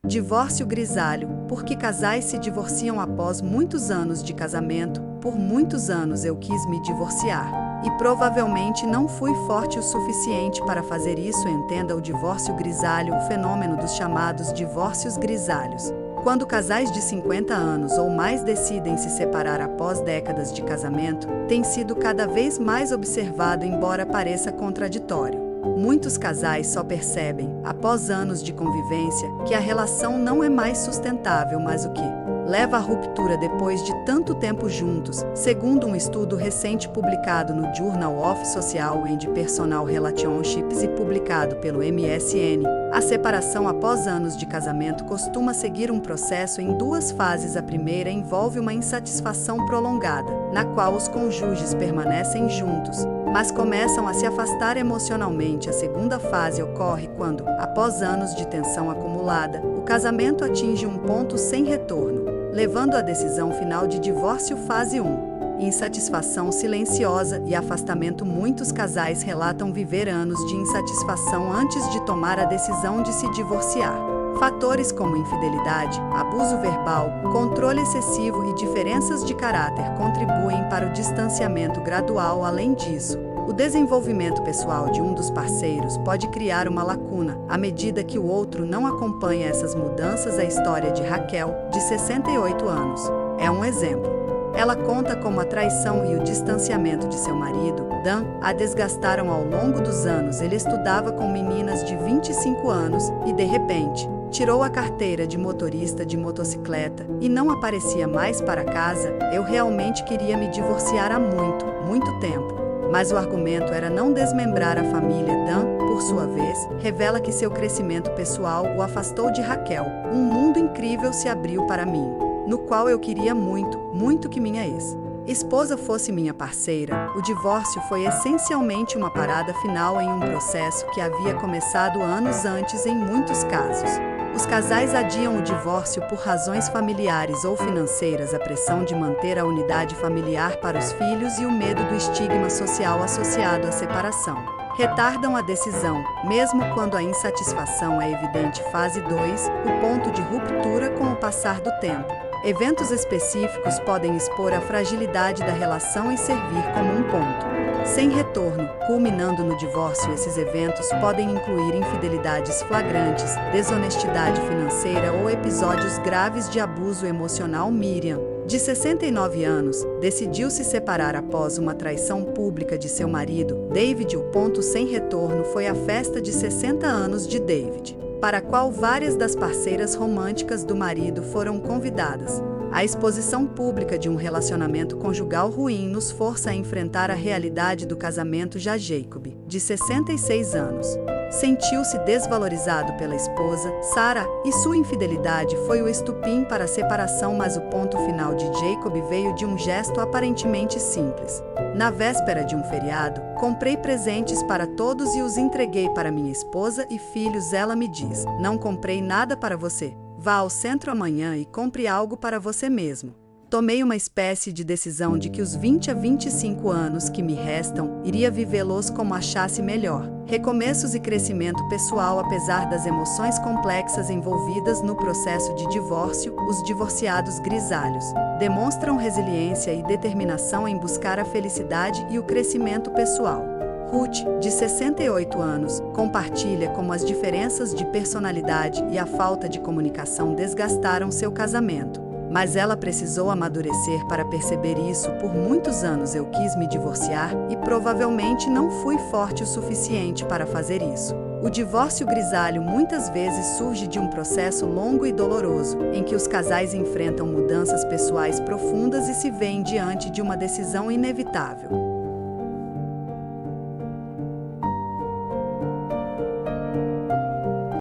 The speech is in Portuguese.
Divórcio grisalho, porque casais se divorciam após muitos anos de casamento. Por muitos anos eu quis me divorciar. E provavelmente não fui forte o suficiente para fazer isso. Entenda o divórcio grisalho, o fenômeno dos chamados divórcios grisalhos. Quando casais de 50 anos ou mais decidem se separar após décadas de casamento, tem sido cada vez mais observado, embora pareça contraditório. Muitos casais só percebem, após anos de convivência, que a relação não é mais sustentável, mas o que leva à ruptura depois de tanto tempo juntos. Segundo um estudo recente publicado no Journal of Social and Personal Relationships e publicado pelo MSN, a separação após anos de casamento costuma seguir um processo em duas fases. A primeira envolve uma insatisfação prolongada, na qual os cônjuges permanecem juntos, mas começam a se afastar emocionalmente. A segunda fase ocorre quando, após anos de tensão acumulada, o casamento atinge um ponto sem retorno, levando à decisão final de divórcio. Fase 1. Insatisfação silenciosa e afastamento. Muitos casais relatam viver anos de insatisfação antes de tomar a decisão de se divorciar. Fatores como infidelidade, abuso verbal, controle excessivo e diferenças de caráter contribuem para o distanciamento gradual. Além disso, o desenvolvimento pessoal de um dos parceiros pode criar uma lacuna à medida que o outro não acompanha essas mudanças. A história de Raquel, de 68 anos, é um exemplo. Ela conta como a traição e o distanciamento de seu marido, Dan, a desgastaram ao longo dos anos. Ele estudava com meninas de 25 anos e, de repente, tirou a carteira de motorista de motocicleta e não aparecia mais para casa. Eu realmente queria me divorciar há muito tempo. Mas o argumento era não desmembrar a família. Dan, por sua vez, revela que seu crescimento pessoal o afastou de Raquel. Um mundo incrível se abriu para mim, no qual eu queria muito que minha ex-esposa fosse minha parceira. O divórcio foi essencialmente uma parada final em um processo que havia começado anos antes. Em muitos casos, os casais adiam o divórcio por razões familiares ou financeiras. A pressão de manter a unidade familiar para os filhos e o medo do estigma social associado à separação retardam a decisão, mesmo quando a insatisfação é evidente. Fase 2. O ponto de ruptura. Com o passar do tempo, eventos específicos podem expor a fragilidade da relação e servir como um ponto sem retorno, culminando no divórcio. Esses eventos podem incluir infidelidades flagrantes, desonestidade financeira ou episódios graves de abuso emocional. Miriam, de 69 anos, decidiu se separar após uma traição pública de seu marido, David. O ponto sem retorno foi a festa de 60 anos de David, para a qual várias das parceiras românticas do marido foram convidadas. A exposição pública de um relacionamento conjugal ruim nos força a enfrentar a realidade do casamento. Já Jacob, de 66 anos, sentiu-se desvalorizado pela esposa, Sarah, e sua infidelidade foi o estupim para a separação. Mas o ponto final de Jacob veio de um gesto aparentemente simples. Na véspera de um feriado, comprei presentes para todos e os entreguei para minha esposa e filhos. Ela me diz: não comprei nada para você. Vá ao centro amanhã e compre algo para você mesmo. Tomei uma espécie de decisão de que os 20 a 25 anos que me restam iria vivê-los como achasse melhor. Recomeços e crescimento pessoal. Apesar das emoções complexas envolvidas no processo de divórcio, os divorciados grisalhos demonstram resiliência e determinação em buscar a felicidade e o crescimento pessoal. Ruth, de 68 anos, compartilha como as diferenças de personalidade e a falta de comunicação desgastaram seu casamento. Mas ela precisou amadurecer para perceber isso. Por muitos anos eu quis me divorciar e provavelmente não fui forte o suficiente para fazer isso. O divórcio grisalho muitas vezes surge de um processo longo e doloroso, em que os casais enfrentam mudanças pessoais profundas e se veem diante de uma decisão inevitável.